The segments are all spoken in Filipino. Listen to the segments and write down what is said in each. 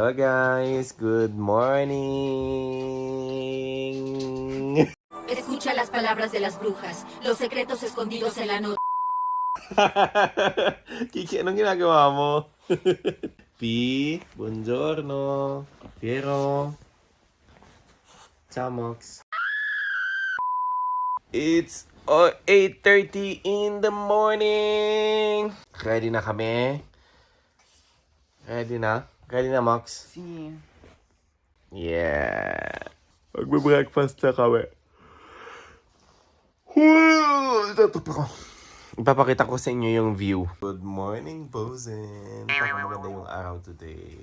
Hello guys, good morning! Escucha las palabras de las brujas, los secretos escondidos en la noche. Kiki, anong ginagawa mo? P, buongiorno. Piero. Chamox. It's 8:30 in the morning! Ready na kami? Ready na? Ready na, Mox? Si. Yeah! Magbe-breakfast na kami. Tutok ako. Ipapakita ko sa inyo yung view. Good morning, Bozen. Maganda yung araw today.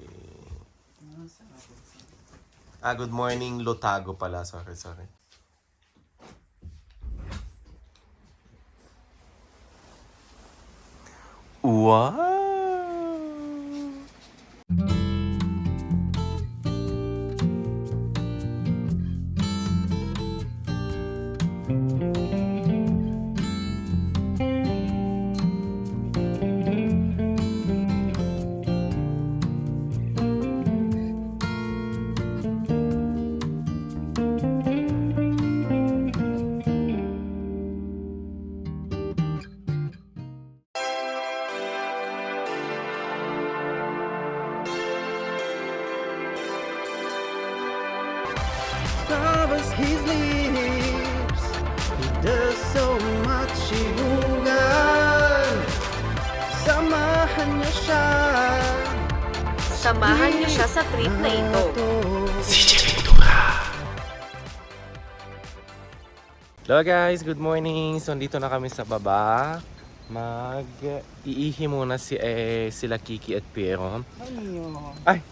Good morning, Lotago pala. Sorry. Wow! Covers his lips. He does so much hilugan. Samahan niya siya. Samahan niyo siya sa trip na ito. Hello guys, good morning. So, dito na kami sa baba. Mag-iihi muna sila Kiki at Piero. Ay!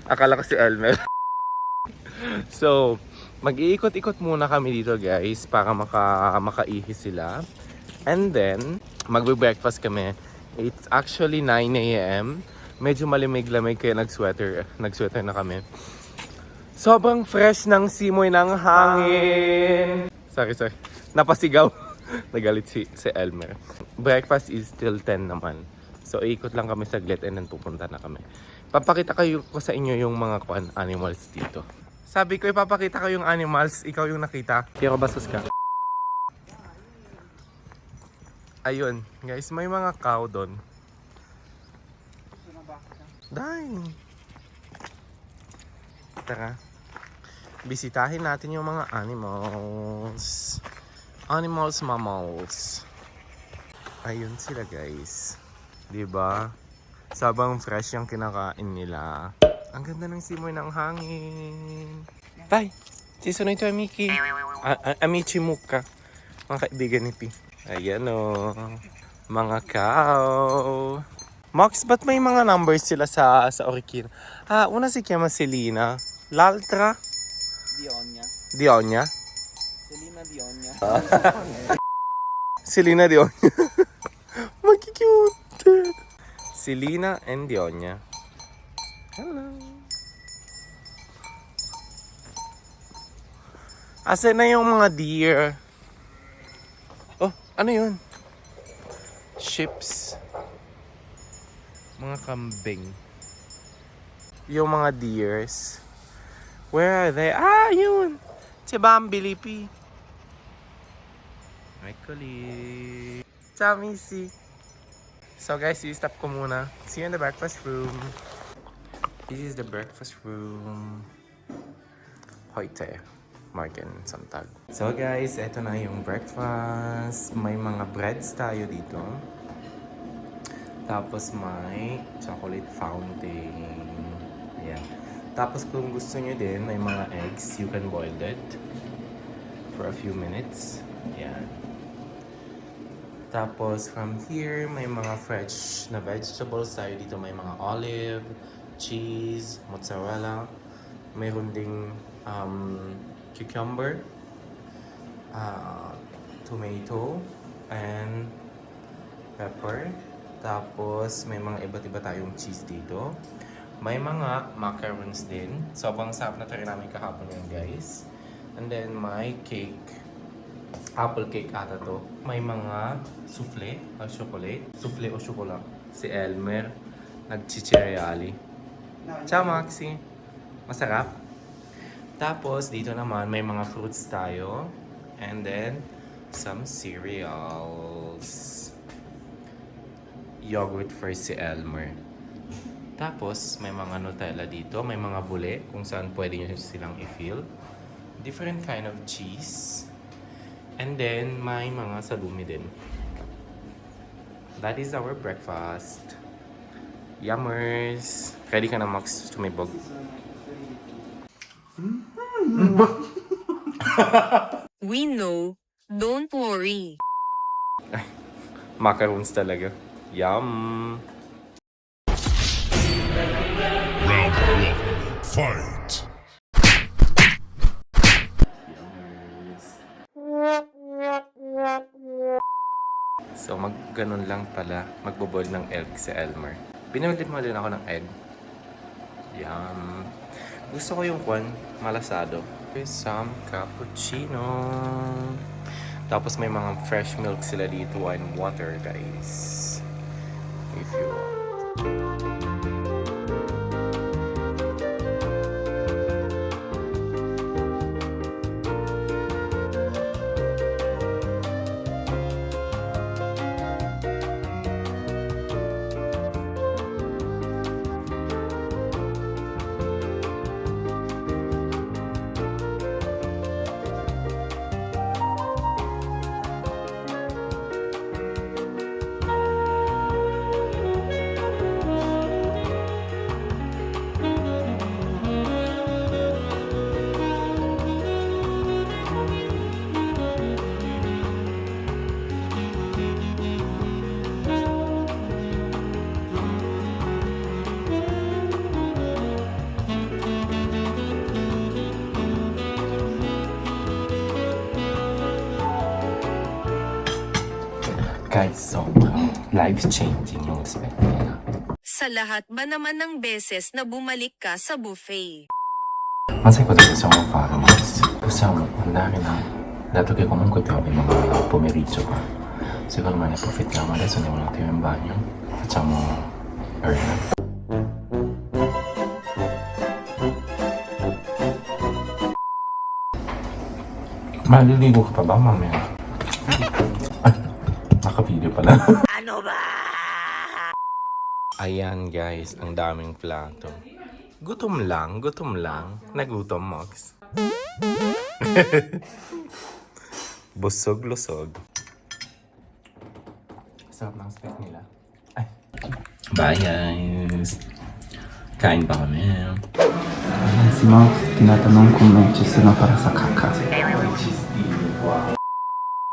Akala ko si Elmer. So, mag-iikot-ikot muna kami dito guys para makaihi sila. And then, magbe-breakfast kami. It's actually 9 a.m. Medyo malimig-lamig kaya nag-sweater na kami. Sobrang fresh ng simoy ng hangin. Sorry. Napasigaw. Nagalit si Elmer. Breakfast is still 10 naman. So, ikot lang kami saglit and then pupunta na kami. Papakita ko sa inyo yung mga animals dito. Sabi ko, ipapakita ko yung animals. Ikaw yung nakita. Pero basos ka. Ayun. Guys, may mga cow doon. Dahil. Tara. Bisitahin natin yung mga animals. Mammals. Ayun sila guys. Diba? Sabang fresh yung kinakain nila. Ang ganda ng simoy ng hangin. Tay, sisunod ito Amiki. Amichi Muka. Mga kaibigan ni Pi. Ayan o. Mga cow. Max, ba't may mga numbers sila sa Orikina? Una si Kiama Selena. Laltra. Dionya. Selena Dionya. Magki-cute. Selena and Dionya. Hello. Asan na yung mga deer? Oh, ano yun? Ships. Mga kambing. Yung mga deers. Where are they? Yun! Si Bambi Lipi. Right, Kuli. Chamisi. So guys, i-stop ko muna. See you in the breakfast room. This is the breakfast room. Heute. Marken Samtag. So guys, eto na yung breakfast. May mga breads tayo dito. Tapos may chocolate fountain. Ayan. Tapos kung gusto nyo din, may mga eggs. You can boil it for a few minutes. Ayan. Tapos from here, may mga fresh na vegetables tayo dito. May mga olive, cheese, mozzarella. Mayroon ding cucumber, tomato, and pepper. Tapos may mga iba't iba tayong cheese dito. May mga macarons din. Sobrang sarap na try namin kahapon yun guys. And then may cake. Apple cake ata to. May mga souffle o chocolate. Souffle o chocolate. Si Elmer, nagchichireali. Ciao, Maxi. Masarap. Tapos, dito naman, may mga fruits tayo. And then, some cereals. Yogurt for si Elmer. Tapos, may mga Nutella dito. May mga bule kung saan pwede nyo silang i-fill. Different kind of cheese. And then, may mga salumi din. That is our breakfast. Yummers. Ready ka na, Max, tumibog? We know. Don't worry. Macaroons talaga. Yum! Round one, fight. So, ganun lang pala. Magboboil ng egg si Elmer. Binulit mo din ako ng egg. Yum! Gusto ko yung malasado. With some cappuccino. Tapos may mga fresh milk sila dito and water, guys. If you want. Guys, sobrang life-changing yung respect nila. Sa lahat ba naman ng beses na bumalik ka sa buffet? まさかpossiamo fare, Max? Possiamo andare là, dato che comunque piove il pomeriggio qua. Secondo me ne approfittiamo, adesso andiamo un attimo in bagno, facciamo early. Maliligo ka pa ba, mamaya? Ay, naka-video pala. Ano ba? Ayan guys, ang daming plato. Gutom lang. Nagutom, Max. Busog-lusog. Sarap ng steak nila. Ay. Bye guys. Kain pa kami. Si Max, tinatanong kung may cheese na para sa kaka.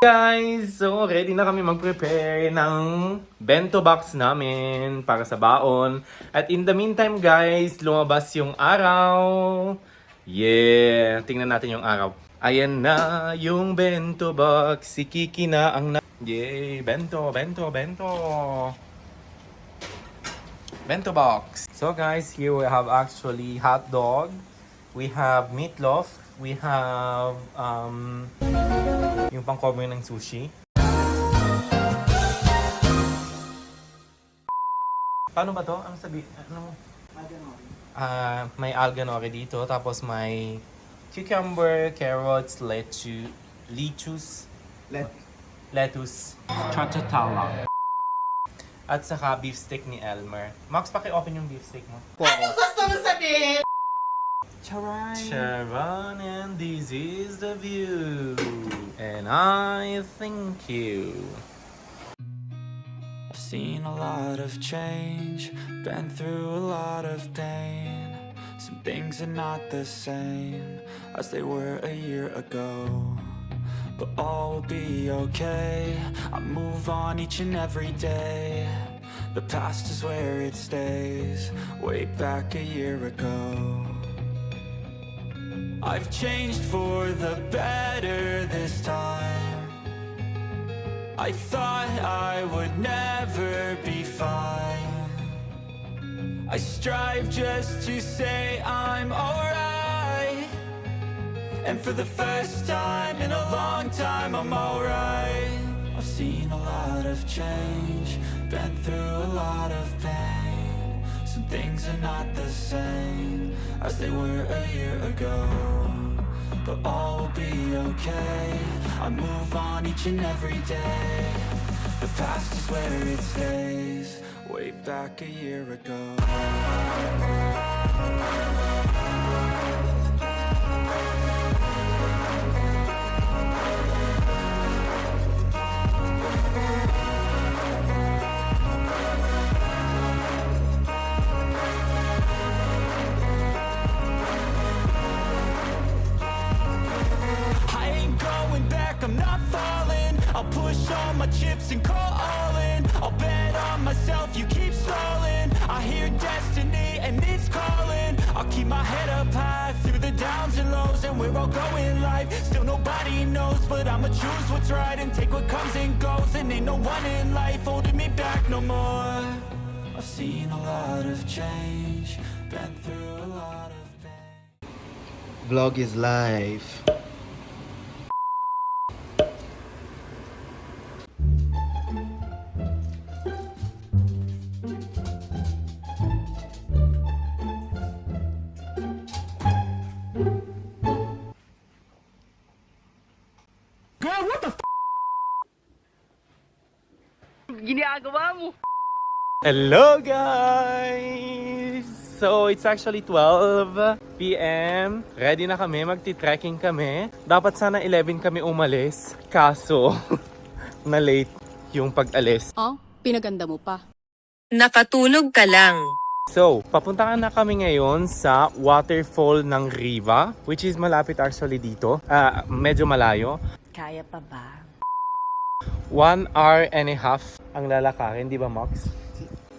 Guys, so ready na kami mag-prepare ng bento box namin para sa baon. At in the meantime guys, lumabas yung araw. Yeah, tingnan natin yung araw. Ayan na yung bento box. Si Kiki na ang Yay, bento. Bento box. So guys, here we have actually hot dog. We have meatloaf. We have yung pang-cover ng sushi. Paano ba to? Ano sabi? Ano? May alganori dito. Tapos may cucumber, carrots, lettuce. Chachatala. At saka beef steak ni Elmer. Max, paki-open yung beef steak mo. Charay. Sharon, and this is the view. And I thank you. I've seen a lot of change, been through a lot of pain. Some things are not the same as they were a year ago. But all will be okay, I move on each and every day. The past is where it stays, way back a year ago. I've changed for the better this time. I thought I would never be fine. I strive just to say I'm alright. And for the first time in a long time I'm alright. I've seen a lot of change, been through a lot of pain. Some things are not the same as they were a year ago, but all will be okay. I move on each and every day. The past is where it stays, way back a year ago. I'm not falling. I'll push all my chips and call all in. I'll bet on myself, you keep stalling. I hear destiny and it's calling. I'll keep my head up high through the downs and lows, and we're all going life. Still nobody knows, but I'ma choose what's right and take what comes and goes. And ain't no one in life holding me back no more. I've seen a lot of change, been through a lot of pain. Vlog is life. Hello guys! So it's actually 12 PM. Ready na kami, magti-trekking kami. Dapat sana 11 kami umalis. Kaso, na late yung pag-alis. Oh, pinaganda mo pa. Nakatulog ka lang. So, papunta na kami ngayon sa waterfall ng Riva, which is malapit actually dito. Medyo malayo. Kaya pa ba? 1 hour and a half ang lalakarin, di ba Mox?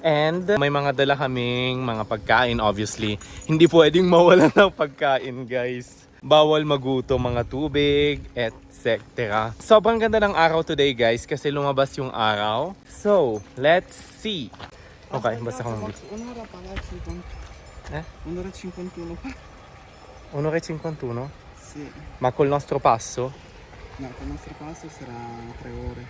And may mga dala kaming mga pagkain obviously. Hindi pwedeng mawala ng pagkain guys. Bawal magutom, mga tubig, etc. Sobrang ganda ng araw today guys kasi lumabas yung araw. So, let's see. Okay, basta kong mag- Un'ora pagare 50. Eh? Un'ora e 51 fa. 1:51? Sì. Ma col nostro passo? No, con il nostro passo sarà 3 ore.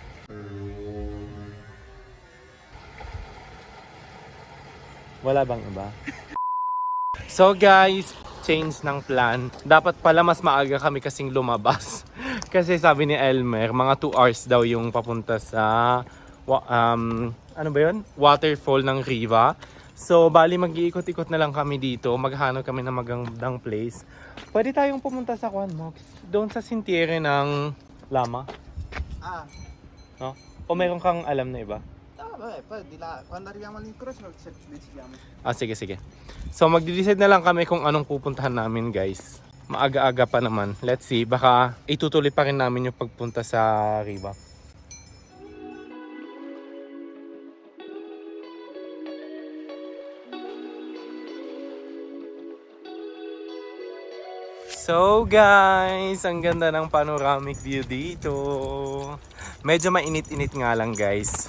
Wala bang iba? So guys, change ng plan. Dapat pala mas maaga kami kasing lumabas. Kasi sabi ni Elmer, mga 2 hours daw yung papunta sa ano ba yun? Waterfall ng Riva. So bali mag-iikot-ikot na lang kami dito. Maghanap kami ng magandang place. Pwede tayong pumunta sa Juan Mox. Doon sa sintiere ng Lama. Ah, No? O meron kang alam na iba? vabbè, poi di là, quando arriviamo all'incrocio decidiamo. Sige, sige. So magde-decide na lang kami kung anong pupuntahan namin guys. Maaga-aga pa naman. Let's see, baka itutuloy pa rin namin yung pagpunta sa Riva. So guys, ang ganda ng panoramic view dito. Medyo mainit-init nga lang guys.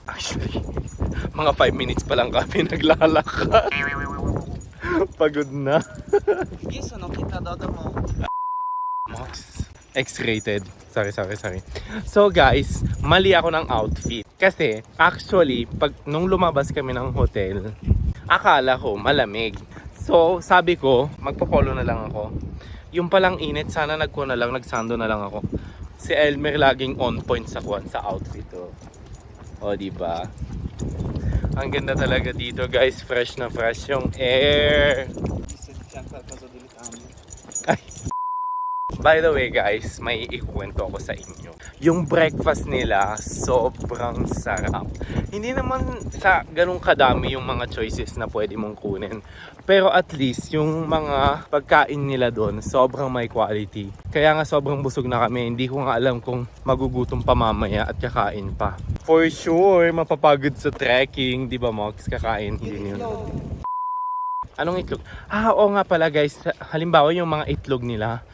Actually, mga 5 minutes pa lang kami naglalakad. Pagod na. Io sono chitarra mo. Mox. X-rated. Sorry. So guys, mali ako ng outfit. Kasi actually, nung lumabas kami ng hotel, akala ko malamig. So sabi ko, magpo-polo na lang ako. Yung palang init, sana nagsando na lang ako. Si Elmer laging on point sa outfit. O diba? Ang ganda talaga dito guys, fresh na fresh yung air. C'è qualcosa di ricambio. Ay. By the way guys, may ikukwento ako sa inyo. Yung breakfast nila, sobrang sarap. Hindi naman sa ganung kadami yung mga choices na pwede mong kunin. Pero at least, yung mga pagkain nila doon, sobrang may quality. Kaya nga sobrang busog na kami. Hindi ko nga alam kung magugutom pa mamaya at kakain pa. For sure, mapapagod sa trekking. Di ba Mox? Kakain din yun. Anong itlog? Oo nga pala guys. Halimbawa yung mga itlog nila.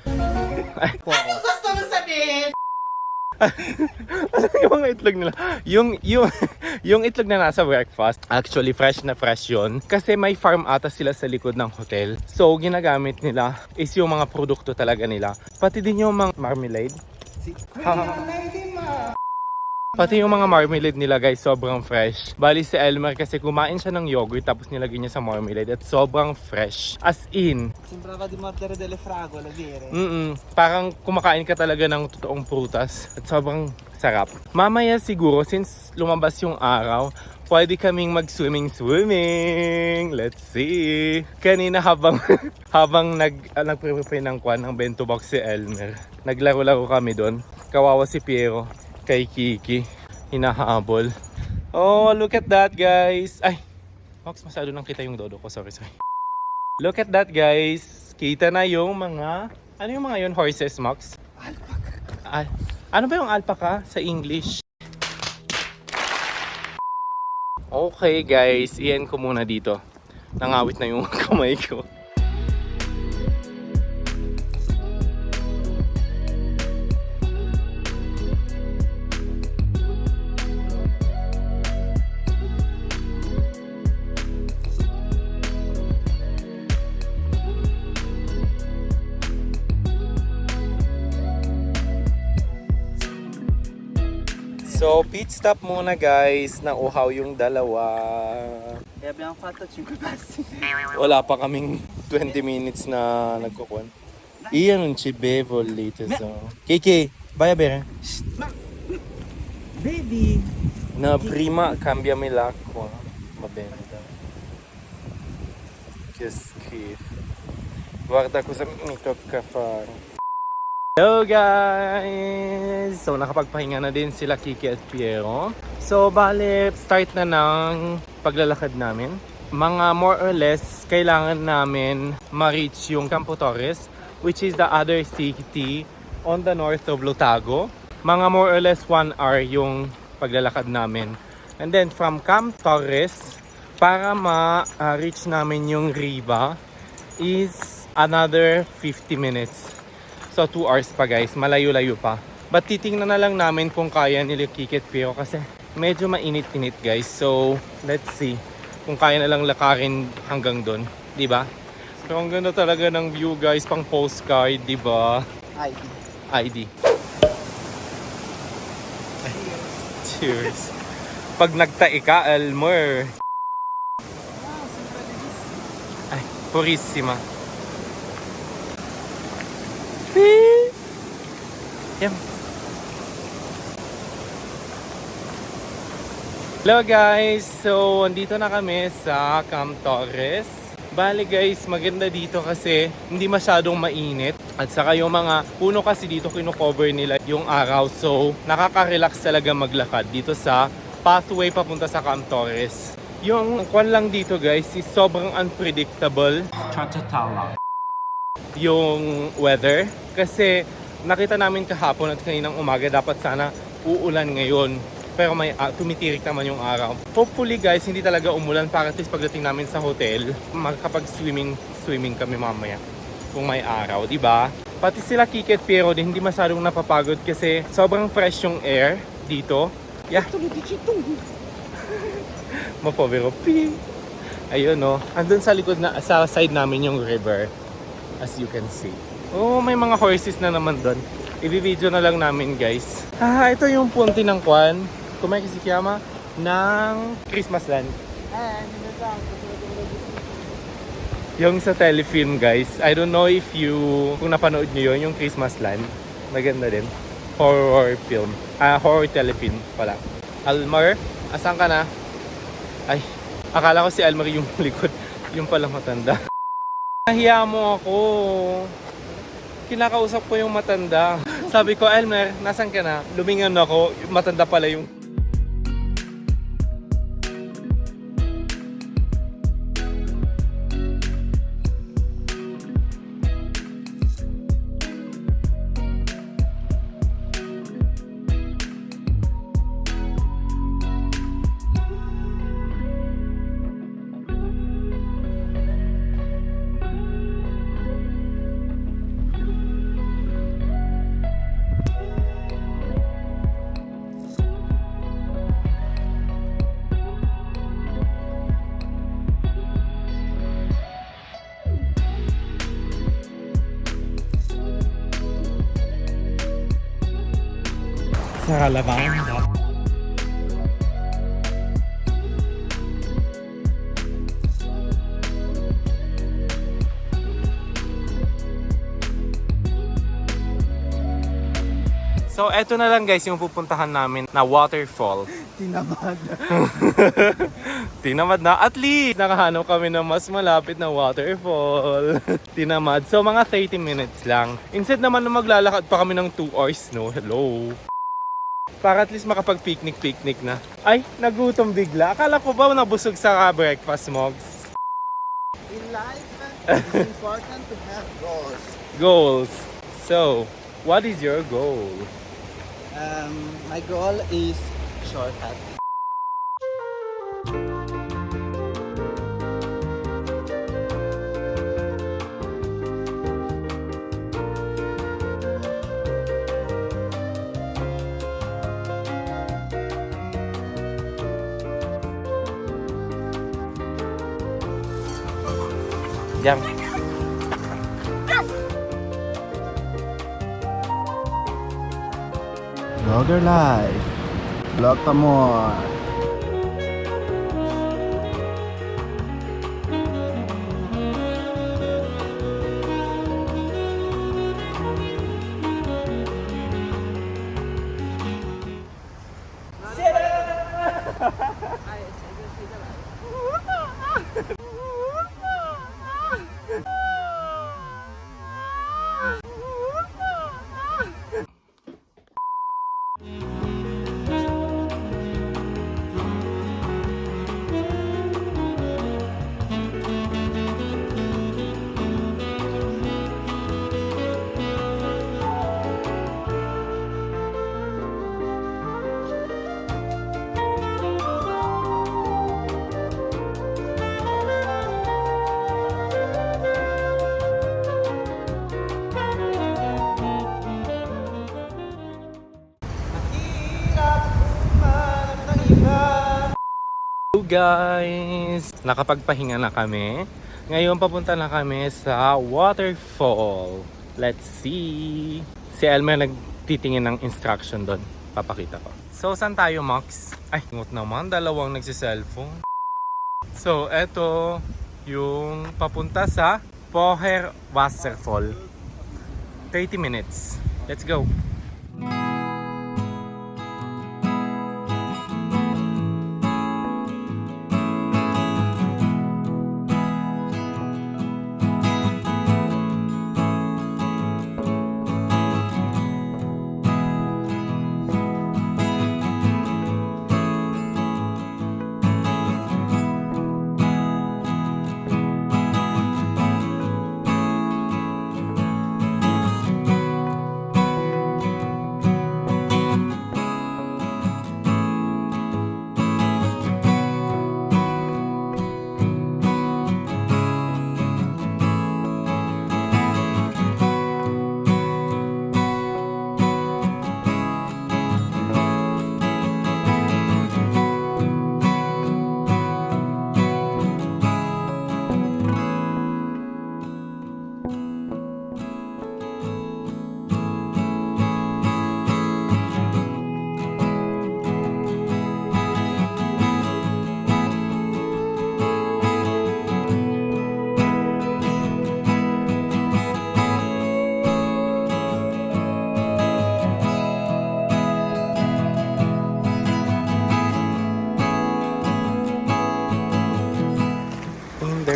Ano gusto mo sabihin? Ano yung mga itlog nila? Yung itlog na nasa breakfast, actually fresh na fresh yun. Kasi may farm ata sila sa likod ng hotel. So ginagamit nila is yung mga produkto talaga nila. Pati din yung mga marmalade. Pati yung mga marmalade nila guys, sobrang fresh. Bali si Elmer kasi kumain siya ng yogurt tapos nilagay niya sa marmalade at sobrang fresh. As in. Sembrava di mordere delle fragole, vero? Parang kumakain ka talaga ng totoong prutas at sobrang sarap. Mamaya siguro, since lumabas yung araw, pwede kaming mag-swimming. Let's see. Kanina habang nagpe-prepare ng bento box si Elmer, naglaro-laro kami doon. Kawawa si Piero kay Kiki, hinahabol. Oh, look at that guys. Ay, Max, masyado nang kita yung dodo ko. Sorry. Look at that guys. Kita na yung mga, ano yung mga yun? Horses, Max? Alpaca. Ano ba yung alpaca sa English? Okay guys, iyan ko muna dito. Nangawit na yung kamay ko. So, pit stop muna guys. Nauhaw yung dalawa. E abbiamo fatto 5 passi. Wala pa kaming 20 minutes na nagkukuhan. Iyan ci bevo later so. Kiki, vai a bere? Baby! Na prima cambiami l'acqua. Va bene dai. Che schifo. Guarda cosa mi tocca fare. Hello guys! So nakapagpahinga na din sila Kiki at Piero. So bale, start na ng paglalakad namin. Mga more or less, kailangan namin ma-reach yung Campo Torres, which is the other city on the north of Lutago. Mga more or less 1 hour yung paglalakad namin. And then from Campo Torres, para ma-reach namin yung Riva, is another 50 minutes. So 2 hours pa guys, malayo-layo pa. But titingnan na lang namin kung kaya nila Kiki at Piero kasi medyo mainit-init guys. So let's see kung kaya na lang lakarin hanggang doon, di ba? Pero ang ganda talaga ng view guys, pang postcard, di ba? ID. Cheers. Pag nagtai ka, Elmer. Ay, purissima. Yan. Hello guys! So, andito na kami sa Camp Torres. Bali guys, maganda dito kasi hindi masyadong mainit. At saka yung mga puno kasi dito kino-cover nila yung araw. So, nakaka-relax talaga maglakad dito sa pathway papunta sa Camp Torres. Yung kwan lang dito guys is sobrang unpredictable. Yung weather. Kasi nakita namin kahapon at kaninang umaga dapat sana uulan ngayon. Pero may tumitirik naman yung araw. Hopefully guys, hindi talaga umulan para at least pagdating namin sa hotel, makakapag-swimming kami mamaya kung may araw, di ba? Pati sila Kiki at Piero din hindi masyadong napapagod kasi sobrang fresh yung air dito. Yeah. Mapovero pi. Ayun no. Andun sa likod na sa side namin yung river. As you can see. Oh, may mga horses na naman doon. I-video na lang namin guys. Ito yung punti ng kwan. Kumay kasi kiyama ng Christmas land. Yung sa telefilm guys. I don't know if kung napanood nyo yun, yung Christmas land. Maganda din. Horror film. Horror telefilm pala. Elmer, asan ka na? Ay, akala ko si Elmer yung likod. Yung palang matanda. Nahiya mo ako. Kinakausap ko yung matanda. Sabi ko, Elmer, nasan ka na? Lumingon ako. Matanda pala yung... Sa Lavanda. So, eto na lang guys yung pupuntahan namin na waterfall. Tinamad. Tinamad na. At least, nakahanap kami ng mas malapit na waterfall. Tinamad. So, mga 30 minutes lang. Instead naman na maglalakad pa kami ng 2 hours, no? Hello. Para at least makapag-picnic na. Ay, nagutom bigla. Akala ko ba nabusog sa breakfast, Mogs? In life, it's important to have goals. Goals. So, what is your goal? My goal is shortcut. Diyan. Vlogger life. Vlog pa more. Hello guys! Nakapagpahinga na kami. Ngayon papunta na kami sa waterfall. Let's see! Si Elmer nagtitingin ng instruction doon. Papakita ko. So, saan tayo, Max? Ay, ngot naman. Dalawang nagsiselfone. So, eto yung papunta sa Poher Waterfall. 30 minutes. Let's go!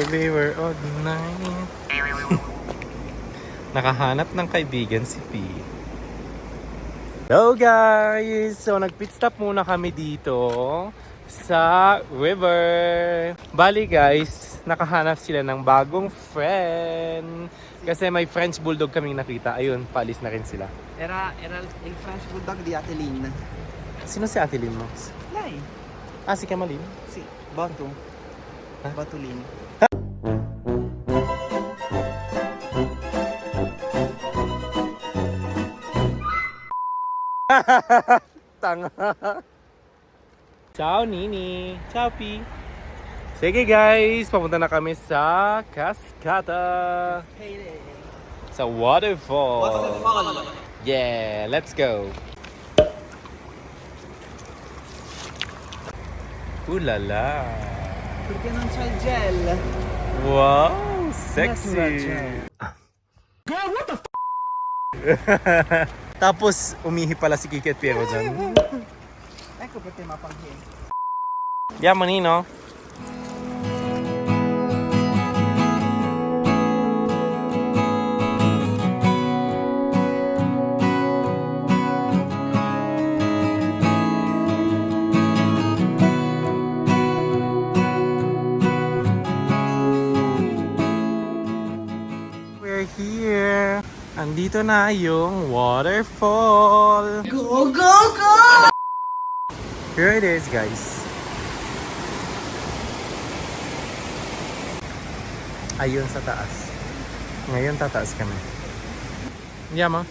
We were all night. Nakahanap ng kaibigan si P. Hello guys! So nag-pit stop muna kami dito sa river. Bali guys, nakahanap sila ng bagong friend. Kasi may French Bulldog kaming nakita. Ayun, paalis na rin sila. Era el French Bulldog di Atelin. Sino si Ate Lynn, Max? Lai. Ah, si Kamalin? Si Batu. Ha? Batulin. Tanga. Ciao, Nini. Ciao, Pi. Sige guys, papunta na kami sa Cascada. Sa waterfall. Yeah, let's go. Ooh la la. Perché non c'è il gel? Wow, sexy. Tapos, umihi pala si Kiki at Piero dyan. Ecco perché mapanghin. Yeah, manino. We're here. Andito na yung waterfall. Go, go, go! Here it is, guys. Ayun sa taas. Ngayon tataas kami. Yama.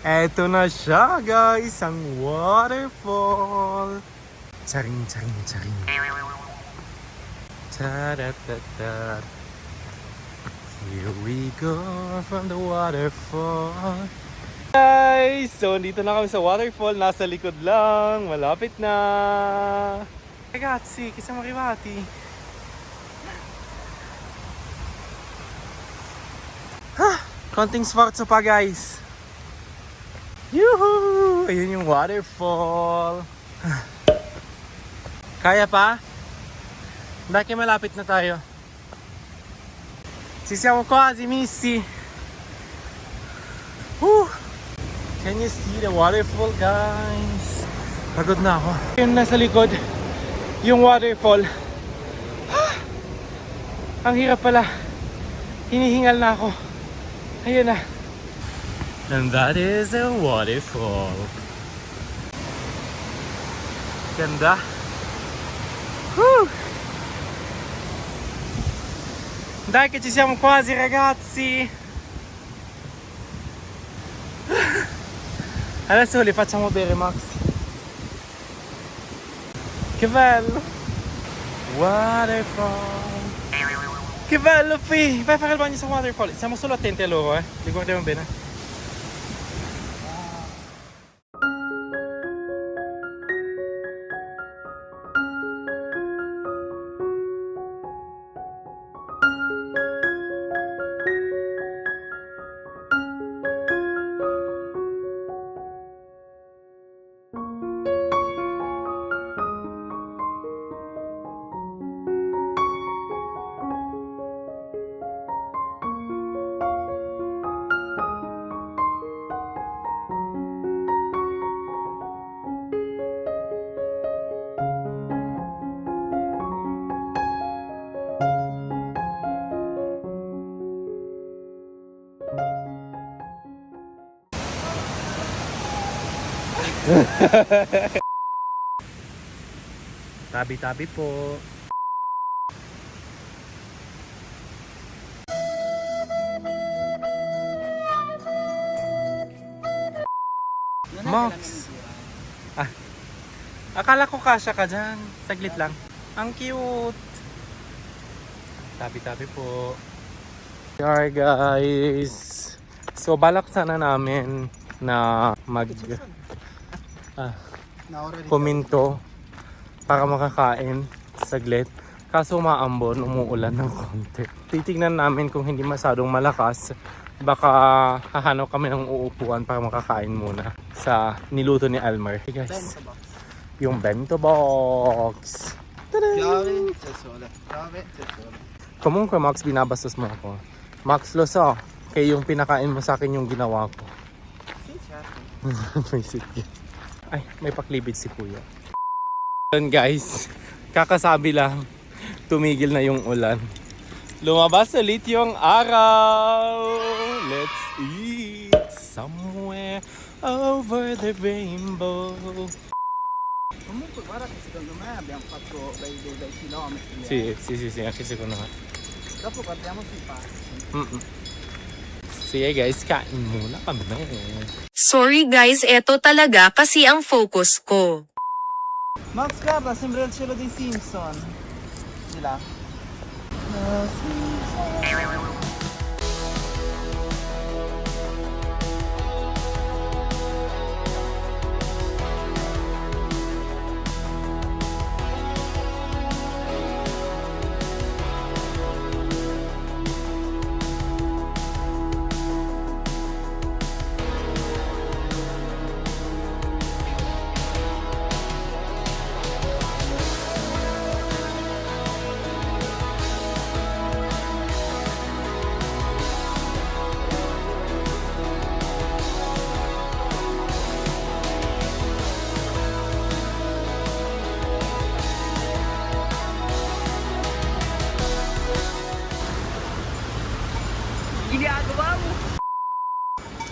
Eto na siya, guys, ang waterfall. Charing, charing, charing. Ta-da-da-da. Here we go from the waterfall. Guys, so dito na kami sa waterfall. Nasa likod lang. Malapit na. Ragazzi, chissà arrivati. Konting sforzo pa, guys. Yuhu! Ayun yung waterfall. Kaya pa? Dahil malapit na tayo. Ci siamo quasi, Missy. Can you see the waterfall, guys? Pagod na ako. Yun nasa likod, yung waterfall. Ang hirap pala. Hinihingal na ako. Ayun na. And that is a waterfall. Ganda. Woo! Dai che ci siamo quasi, ragazzi. Adesso li facciamo bere, Max. Che bello. Waterfall. Che bello, Pi. Vai a fare il bagno su waterfall. Siamo solo attenti a loro, li guardiamo bene. Tabi-tabi po. Mox. Akala ko kasya ka dyan. Saglit lang. Ang cute. Tabi-tabi po. Alright, guys. So balak sana namin na puminto para makakain saglit. Kaso maambon, umuulan ng konti. Titignan namin kung hindi masyadong malakas. Baka hahanap kami ng uupuan para makakain muna sa niluto ni Almar. Hey guys, yung bento box. Piove, c'è sole. Piove, c'è sole. Comunque Max, binabastos mo ako. Max, lo so. Kaya yung pinakain mo sa akin yung ginawa ko. Sì, certo. May sige. Ay, may paklibid si kuya. Yun guys, kakasabi lang, tumigil na yung ulan. Lumabas ulit yung araw. Let's eat somewhere over the rainbow. Comunque guarda che secondo me abbiamo fatto bei chilometri. Sì, anche secondo me. Dopo guardiamo sui passi. Sige guys, kain muna kami. Sorry guys, eto talaga kasi ang focus ko. Max, guarda, sembra il cielo dei Simpson. Di là.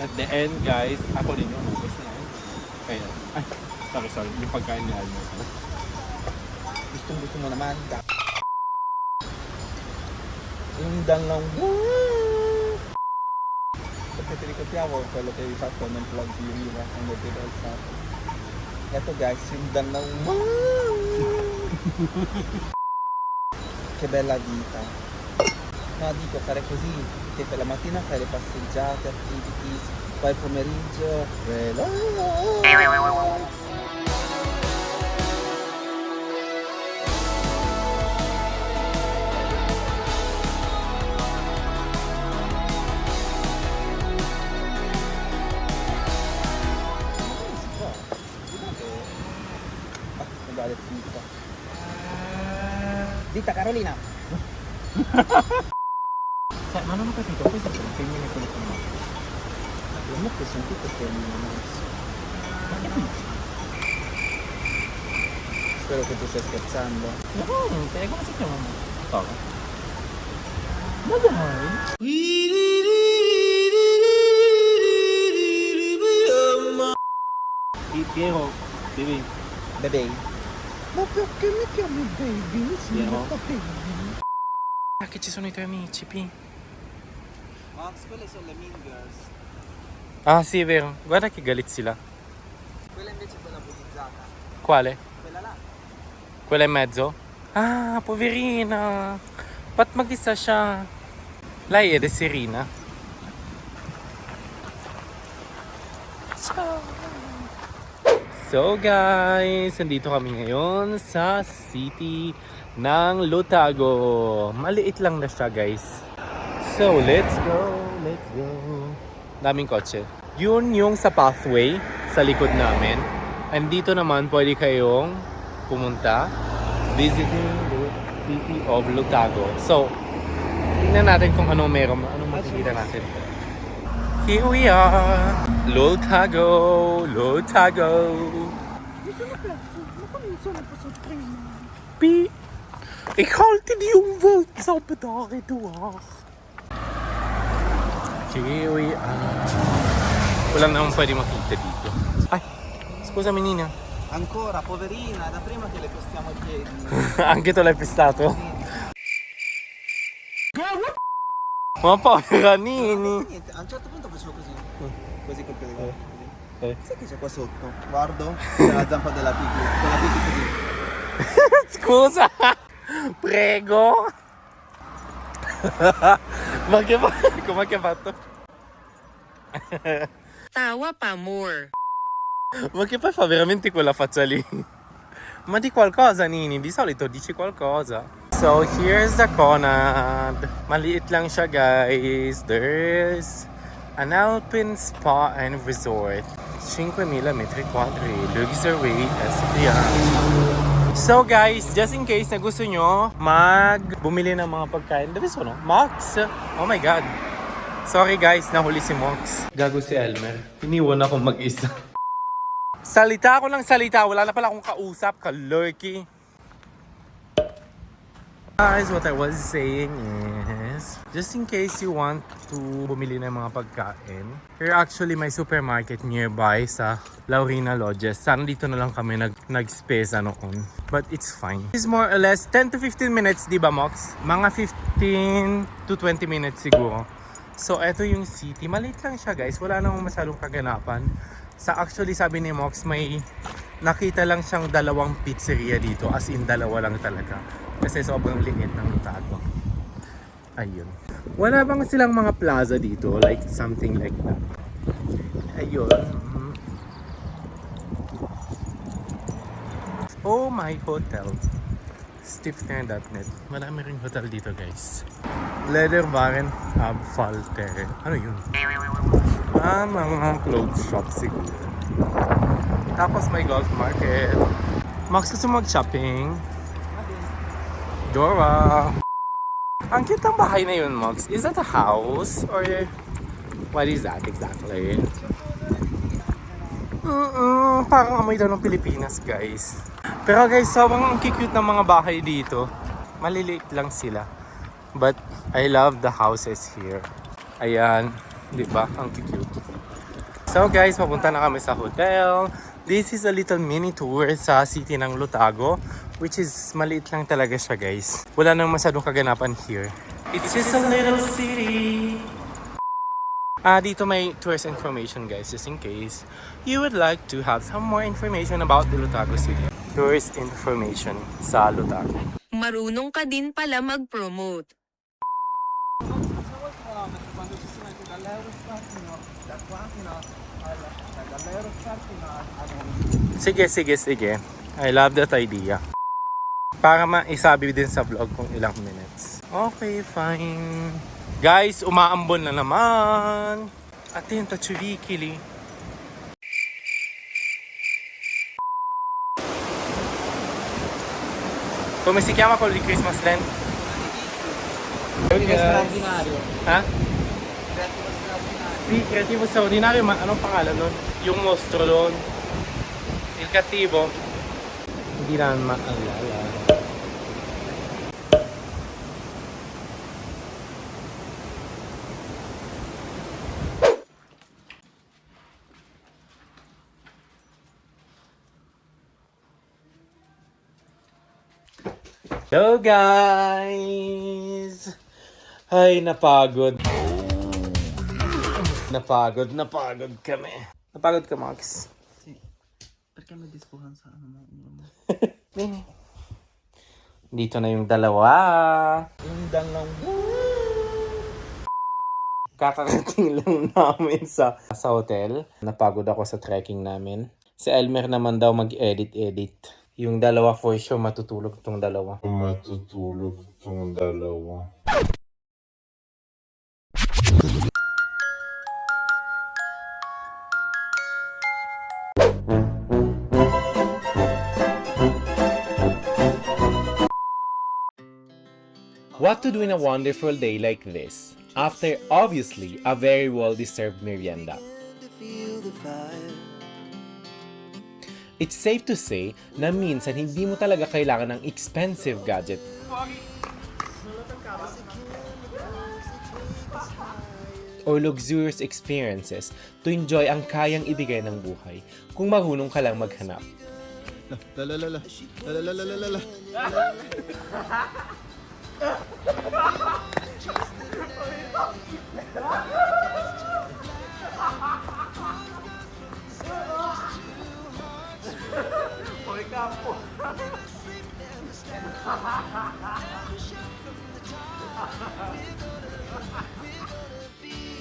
At the end, guys, ako din yung ubos na yun. Kaya, sorry. Yung pagkain ni Almer. Gusto mo naman. Yung dangang perché ti ricordiamo quello che avevi fatto nel vlog di Riva quando ti ero alzato. Ecco guys, yung dangang che bella vita. No, dico fare così, che per la mattina fai le passeggiate, activities, poi il pomeriggio relax. Nagalit dito. Zitta Carolina! Cioè, ma non ho capito, queste sono femmine quelle con me. Abbiamo che sono tutte femmine. Ma che dici? Spero che tu stia scherzando. No, niente, come si chiama? Toga. Ma dai! Piero, devi... Bebè. Ma perché mi chiami baby? Piero? baby. Ah, che ci sono i tuoi amici, Pi. Max, quelle sono le mean girls. Ah, sì, è vero. Guarda che galit sila. Quella invece è quella buddhizzata. Quale? Quella là. Quella in mezzo? Ah, poverina. Ba't mag-isa siya? Lei è Serena. Ciao. So guys, nandito kami ngayon sa city ng Lutago. Maliit lang na siya guys. So let's go. Daming kotse. Yun yung sa pathway sa likod namin. Andito naman pwede kayong pumunta visiting the city of Lutago. So, tingnan natin kung anong meron, anong makikita natin. Here we are, Lutago. Pi, ik ga alltid omvult op dagen door. Here we are. Wala naman pwede makita dito. Ay, scusami Nina. Ancora, poverina, da prima che le postiamo i piedi. Anche tu l'hai pestato? Ma povera Nini. Niente, a un certo punto facevo così. Così col piede, guarda. Eh. Sai che c'è qua sotto? Guardo, c'è la zampa della Piggy. Con la Piggy così. Scusa, prego. Ma che come che ha fatto? Tawa pa more. Ma che poi fa veramente quella faccia lì? Ma di qualcosa Nini, di solito dici qualcosa. So here's the Conad. Maliit lang siya guys. There's an alpine spa and resort. 5,000 metri quadri. Luxury SPR. So guys, just in case na gusto nyo bumili ng mga pagkain. Dove sono? Mox? Oh my god. Sorry guys, nahuli si Mox. Gago si Elmer. Iniwan ako mag-isa. Salita ako ng salita. Wala na pala akong kausap. Ka-lurky. Guys, what I was saying is, just in case you want to bumili ng mga pagkain, here actually may supermarket nearby sa Laurina Lodges. Sana dito na lang kami nag-spesa noon. But it's fine. It's more or less 10 to 15 minutes, di ba Mox? Mga 15 to 20 minutes siguro. So, eto yung city. Maliit lang siya guys. Wala namang masyadong kaganapan. Actually, sabi ni Mox, may nakita lang siyang dalawang pizzeria dito. As in, dalawa lang talaga. Kasi sobrang liit ng Lutago. Ayun. Wala bang silang mga plaza dito? Like, something like that. Ayun. Oh my hotel. Stiffner.net. Marami ring hotel dito guys. Lederbaren Abfalter. Ano yun? Mga clothes shop siguro. Tapos may golf market. Max, gusto mag-shopping? Dora! Ang cute ng bahay na yun, Max. Is that a house? Or what is that exactly? Parang amoy daw ng Pilipinas, guys. Pero guys, sobrang cute ng mga bahay dito. Maliliit lang sila. But I love the houses here. Ayan, di ba? Ang cute. So guys, papunta na kami sa hotel. This is a little mini tour sa city ng Lutago, which is maliit lang talaga siya guys. Wala nang masyadong kaganapan here. It's just a little city. Dito may tourist information guys, just in case you would like to have some more information about the Lutago City. Tourist information sa Lutago. Marunong ka din pala mag-promote. Sige. I love that idea. Para maisabi din sa vlog kung ilang minutes. Okay, fine. Guys, umaambon na naman. Attento, chubikili. Come si chiama quello di Christmas Land? Straordinario. Ha? Sì, creativo straordinario, ma anong pangalan nun? Yung mostro doon. Il cattivo. Hindi na maalala. Hello guys! Ay, napagod. Napagod kami. Napagod ka, Max. Perché mi dispuhan sa ano mo? Dito na yung dalawa. Undang lang. Kakarating lang namin sa hotel. Napagod ako sa trekking namin. Si Elmer naman daw mag-edit. Yung dalawa for sure matutulog tong dalawa. What to do in a wonderful day like this, after obviously a very well-deserved merienda. It's safe to say na minsan hindi mo talaga kailangan ng expensive gadget or luxurious experiences to enjoy ang kayang ibigay ng buhay kung marunong ka lang maghanap.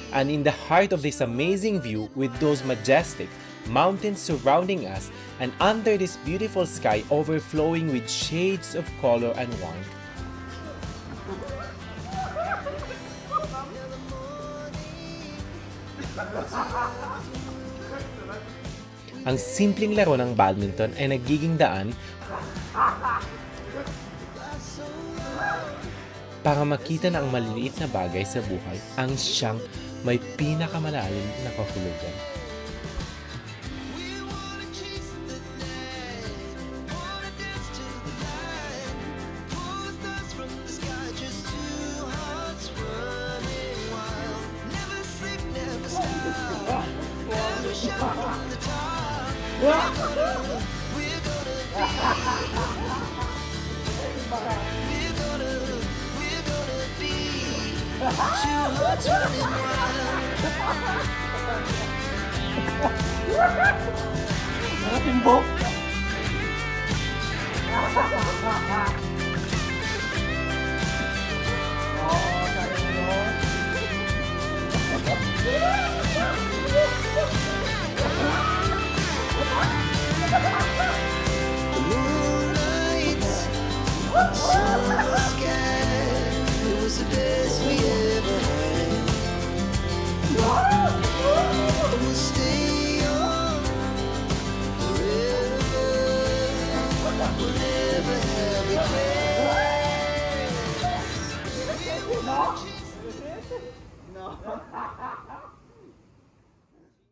And in the heart of this amazing view with those majestic mountains surrounding us and under this beautiful sky overflowing with shades of color and warmth. Ang simpleng laro ng badminton ay nagiging daan para makita na ang maliliit na bagay sa buhay ang siyang may pinakamalalim na kahulugan.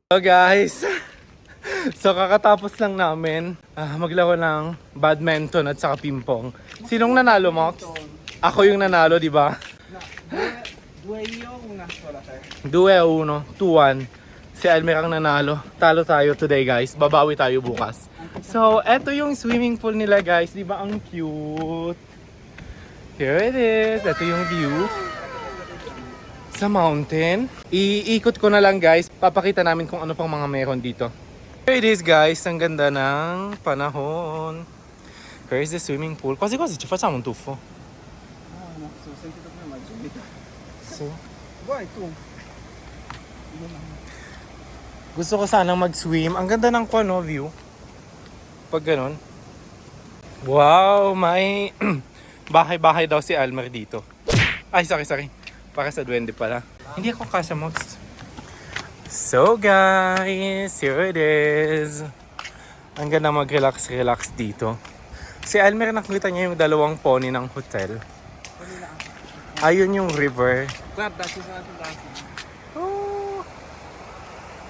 So guys, so kakatapos lang namin maglaro ng badminton at saka pingpong. Sinong nanalo, Mox? Ako yung nanalo, di ba? 2-1 sola te. 2-1, 2-1. Si Elmer ang nanalo. Talo tayo today guys. Babawi tayo bukas. So, eto yung swimming pool nila guys. Di ba ang cute? Here it is. Eto yung view. Sa mountain. Iikot ko na lang guys. Papakita namin kung ano pang mga meron dito. Here it is guys. Ang ganda ng panahon. Here is the swimming pool. Quasi quasi ci facciamo un tuffo. Ah, no, sono sentito prima Giulia. So, Vai tu. gusto ko sanang mag-swim. Ang ganda ng view. Pag ganun. Wow, may bahay-bahay daw si Almer dito. Ay, sorry. Para sa duwende pala. Hindi ako kasya Mox. So guys, here it is. Ang ganda mag-relax dito. Si Almer nakita niya yung dalawang pony ng hotel. Ayun yung river. Guarda, ci sono andati. Oh.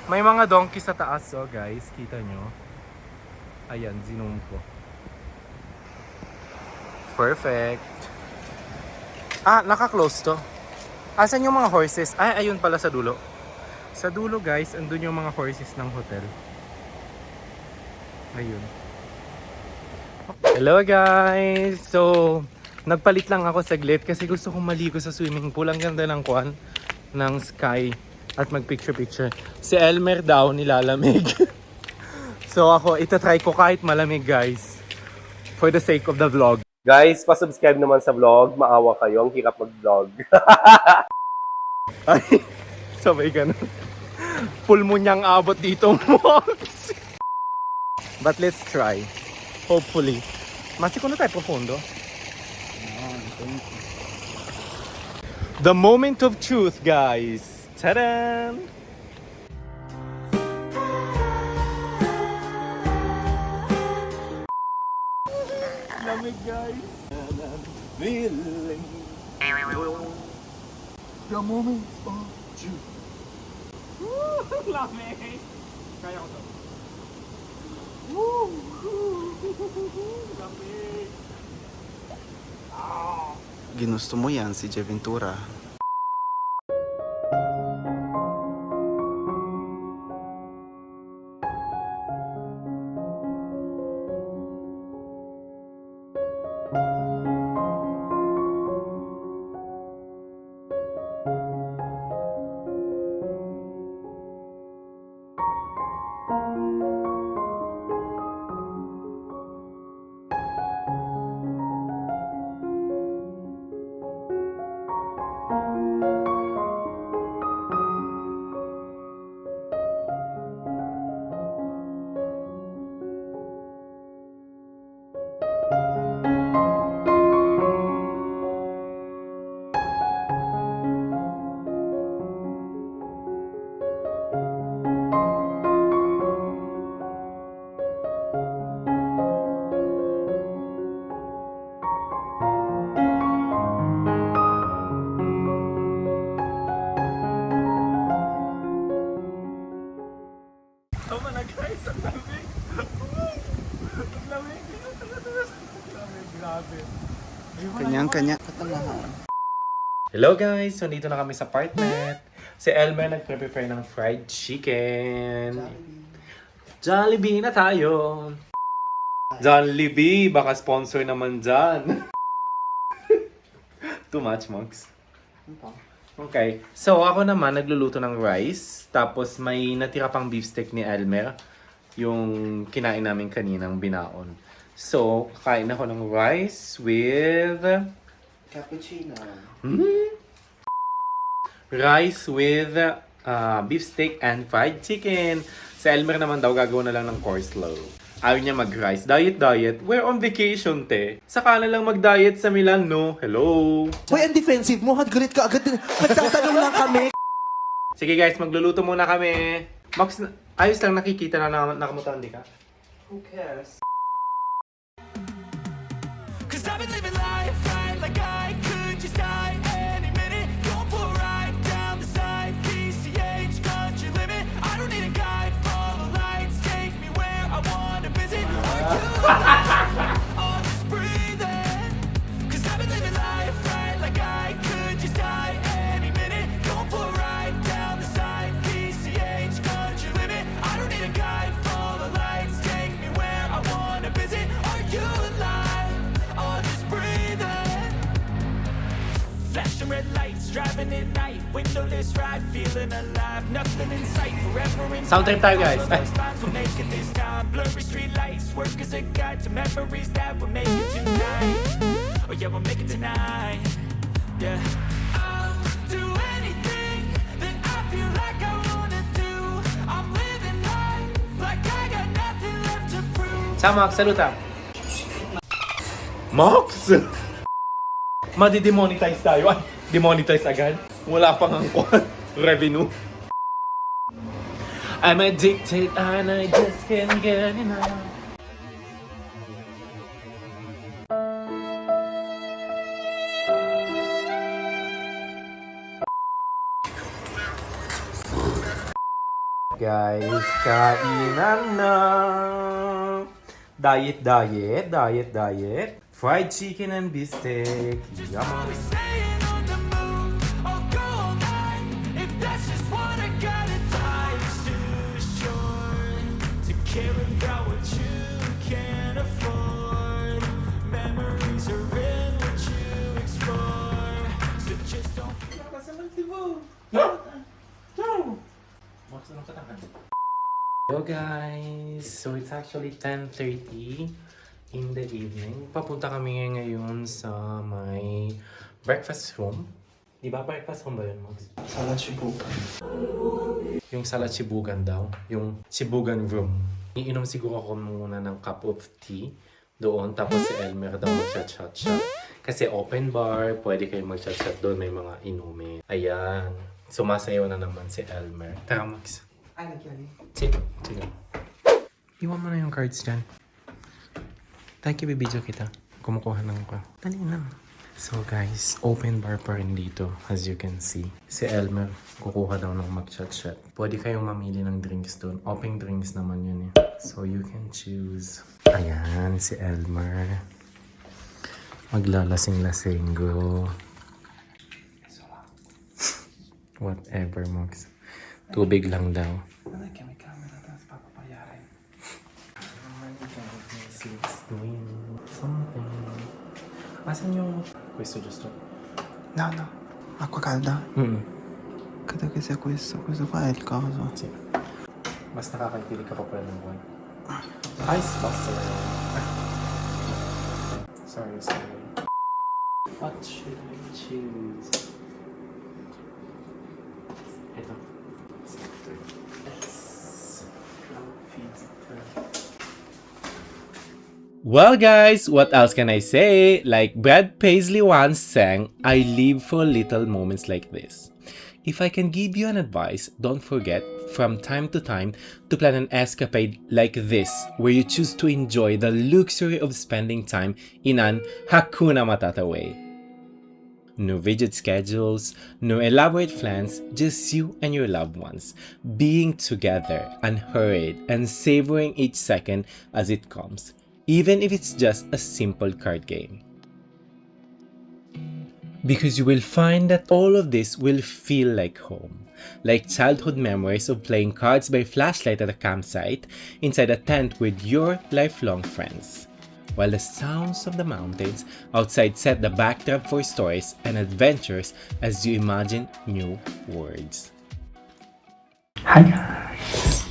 May mga donkey sa taas guys. Kita nyo. Ayan, zoom ko. Perfect. Ah, naka-close to. Asan yung mga horses? Ay, ayun pala sa dulo. Sa dulo guys, andun yung mga horses ng hotel. Ayun. Hello guys! So, nagpalit lang ako saglit kasi gusto kong maligo sa swimming pool. Ang ganda ng ng sky at mag-picture-picture. Si Elmer daw nilalamig. So ako, itatry ko kahit malamig guys. For the sake of the vlog. Guys, pa-subscribe naman sa vlog. Maawa kayo. Ang hirap mag-vlog. Ay, sabay ganun. Full mo niyang abot dito, Mox. But let's try. Hopefully. Ma secondo te è profondo? The moment of truth, guys. Ta-da! Lamig, guys. Feeling the moment of truth. Lamig! Kaya ko to. Lamig! Ginusto mo yan si Jay Ventura. Tama na guys, ang lamig. Ang lamig. Grabe. Kanyang-kanya katalahan. Hello guys, so dito na kami sa partnet. Si Elmer nagpre-prepare ng fried chicken. Jollibee na tayo. Jollibee, baka sponsor naman dyan. Too much, Mox. Okay. So, ako naman nagluluto ng rice. Tapos, may natira pang beef steak ni Elmer. Yung kinain namin kaninang binaon. So, kakain ako ng rice with... Cappuccino. Rice with beef steak and fried chicken. Si Elmer naman daw gagawin na lang ng coleslaw. Ayaw niya mag-rice. Diet. We're on vacation, te. Saka na lang mag-diet sa Milan, no? Hello? Hoy, ang defensive mo. Galit ka agad. Nagtatanong lang kami. Sige guys, magluluto muna kami. Max, ayos lang nakikita na nakamutandi ka. Who cares? Cause I've been living life right like I could just die any minute. Going for a ride down the side. PCH, country limit. I don't need a guide, follow lights. Take me where I wanna visit. I'm just breathing. Cause I've been living life right like I could just die any minute. feeling alive, nothing in sight, forever in Sound trip tayo, guys. Those times we're making this time, blurry street lights, work as a guide to memories that we're making tonight. Oh yeah, we'll make it tonight. Yeah. I'll do anything that I feel like I wanna do. I'm living life like I got nothing left to prove. Ciao, Max. Saluta. Max! Madi-demonetize tayo. Ay, demonetize agad. Wala pang ang revenue. I'm addicted and I just can't get enough. Guys, kainan na! Diet, diet, diet, diet. Fried chicken and beefsteak. Yum! Staying on the move, I'll go all night. If that's just what I gotta life's too short to care about what you can't afford. Memories are in what you explore, so just don't. Hello guys! So it's actually 10:30 in the evening. Papunta kami ngayon sa may breakfast room. Di ba breakfast room ba yun, Max? Sala Chibugan. Yung sala Chibugan daw. Yung Chibugan room. Iinom siguro ako muna ng cup of tea doon. Tapos si Elmer daw mag-chat-chat siya. Kasi open bar, pwede kayo mag-chat-chat doon. May mga inumin. Ayan. Sumasayaw na naman si Elmer. Tara, Max. Ay, nagyari. Sige. Iwan mo na yung cards dyan. Thank you, bibidyo kita. Kumukuha ng ka. Dali na. So guys, open bar pa rin dito, as you can see. Si Elmer, kukuha daw ng mag-chat-chat. Pwede kayong mamili ng drinks doon. Open drinks naman yun eh. So you can choose. Ayan, si Elmer. Maglalasing-lasinggo. Whatever, Max. Tubig lang daw. Ano kaya may camera tapos papapayarin? It's doing something. Asan yung questo giusto? No, no. Acqua calda? Mm. Credo che sia questo. Questo qua è il coso. Sì. Basta kakaintili ka pa pala ng buwan. Ice buster. Sorry. What should we choose? Ito. Well guys, what else can I say? Like Brad Paisley once sang, I live for little moments like this. If I can give you an advice, don't forget from time to time to plan an escapade like this where you choose to enjoy the luxury of spending time in an Hakuna Matata way. No rigid schedules, no elaborate plans, just you and your loved ones, being together, unhurried, and savoring each second as it comes, even if it's just a simple card game. Because you will find that all of this will feel like home, like childhood memories of playing cards by flashlight at a campsite inside a tent with your lifelong friends. While the sounds of the mountains outside set the backdrop for stories and adventures as you imagine new worlds. Hi guys!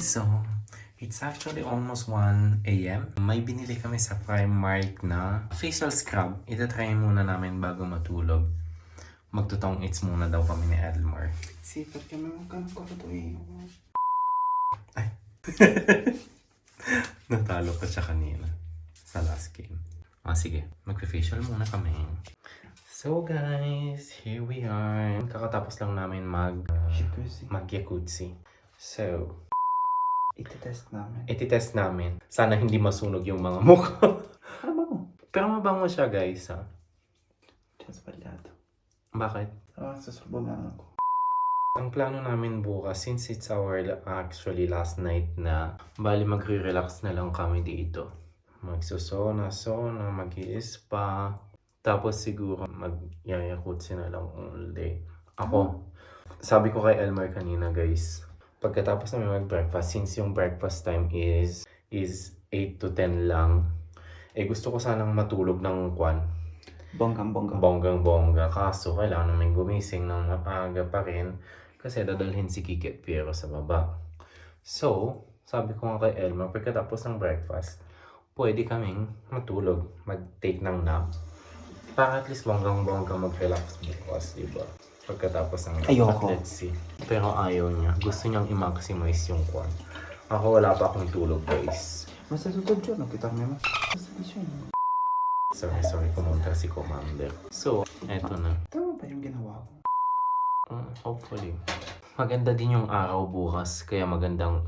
So, it's actually almost 1 a.m. May binili kami sa Primark na facial scrub. Itatry muna namin bago matulog. Magtutong it's muna daw kami ni Elmer. Sì, perché mi mancano ancora 2 euro. Ay. Natalo ko siya kanina sa last game. Sige. Magpa-facial muna kami. So guys, here we are. Kakatapos lang namin mag-jacuzzi. So, Iti-test namin. Sana hindi masunog yung mga mukha. Ano ba mo? Pero mabango siya guys ha. C'è sbagliato. Bakit? Allora, sto sorbolando. Ang plano namin bukas, since it's our actually last night na, bali magre-relax na lang kami dito. Magsusona, mag-i-spa, tapos siguro mag-yayakutsi na lang all day. Ako, sabi ko kay Elmer kanina guys, pagkatapos namin mag-breakfast, since yung breakfast time is 8 to 10 lang, gusto ko sanang matulog ng Bonggang-bongga. bonggang-bongga. Kaso, kailangan namin gumising ng maaga pa rin kasi dadalhin si Kiki at Piero sa baba. So, sabi ko nga kay Elmer, pagkatapos ng breakfast, pwede kaming matulog, mag-take ng nap. Para at least bonggang-bongga mag-relax bukas, diba? Pagkatapos ng nap. Ayoko. Let's see. Pero ayaw niya. Gusto niyang i-maximize yung Ako wala pa akong tulog, guys. Ma stai tutto il giorno che torniamo? Cosa stai dicendo? Sorry, kumunta si Commander. So, eto na. Tama ba yung ginawa ko? Hopefully. Maganda din yung araw bukas, kaya magandang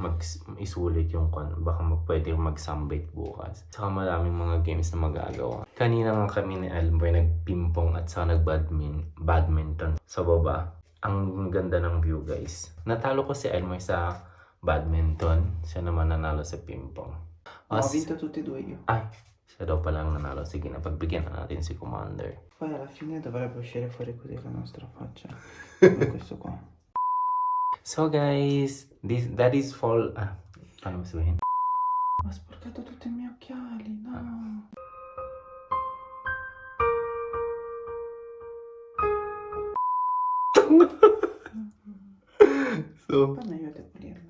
isulit yung baka pwede mag-sunbake bukas. Saka maraming mga games na magagawa. Kanina nga kami ni Elmer nagpimpong at saka nag-badminton sa baba. Ang ganda ng view, guys. Natalo ko si Elmer sa badminton. Siya naman nanalo sa pimpong. Ho vinto tutti e due io. Ay, siya daw palang nanalo. Sige na, pagbigyan na natin si Commander. Poi alla fine dovrebbe uscire fuori così la nostra faccia. Come questo qua. So guys, that is fall. Paano sabihin? Ho sporcato tutti i miei occhiali, no. So, Paano io devo pulirlo?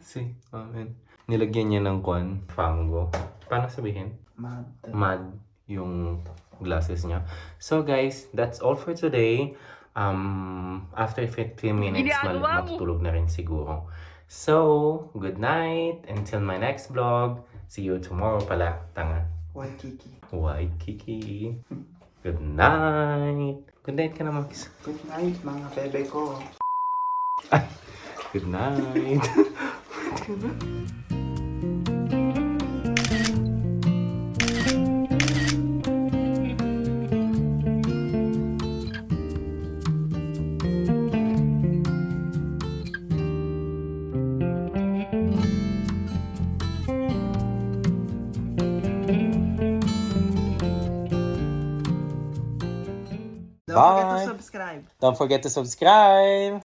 amen. Nilagyan niya ng fango. Paano sabihin? Mad yung glasses niya. So guys, that's all for today. After 15 minutes, matutulog na rin siguro. So, good night. Until my next vlog. See you tomorrow pala. Tanga. Waikiki. Waikiki. Good night. Good night ka na, Max. Good night, mga bebe ko. Good night. Don't forget to subscribe. Don't forget to subscribe.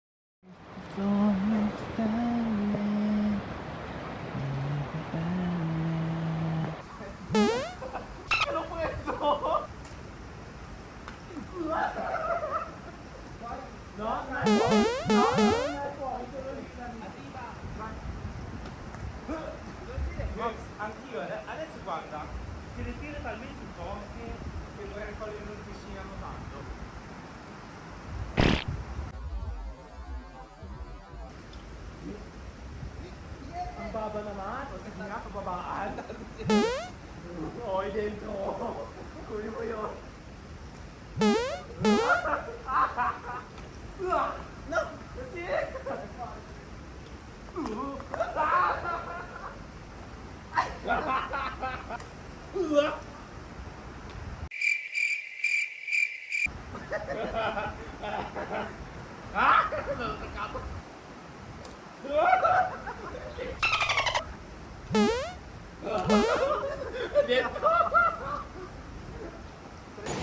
Anch'io, adesso guarda, ti ritira talmente forte che lo raccoglie non ti stiano dando. Ang baba naman, o sige nga, pababaan. Oy, dentro. Kunin mo yun. No! Kasi!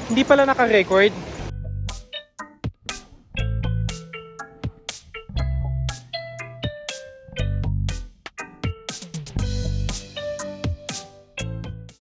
Hindi pala naka-record.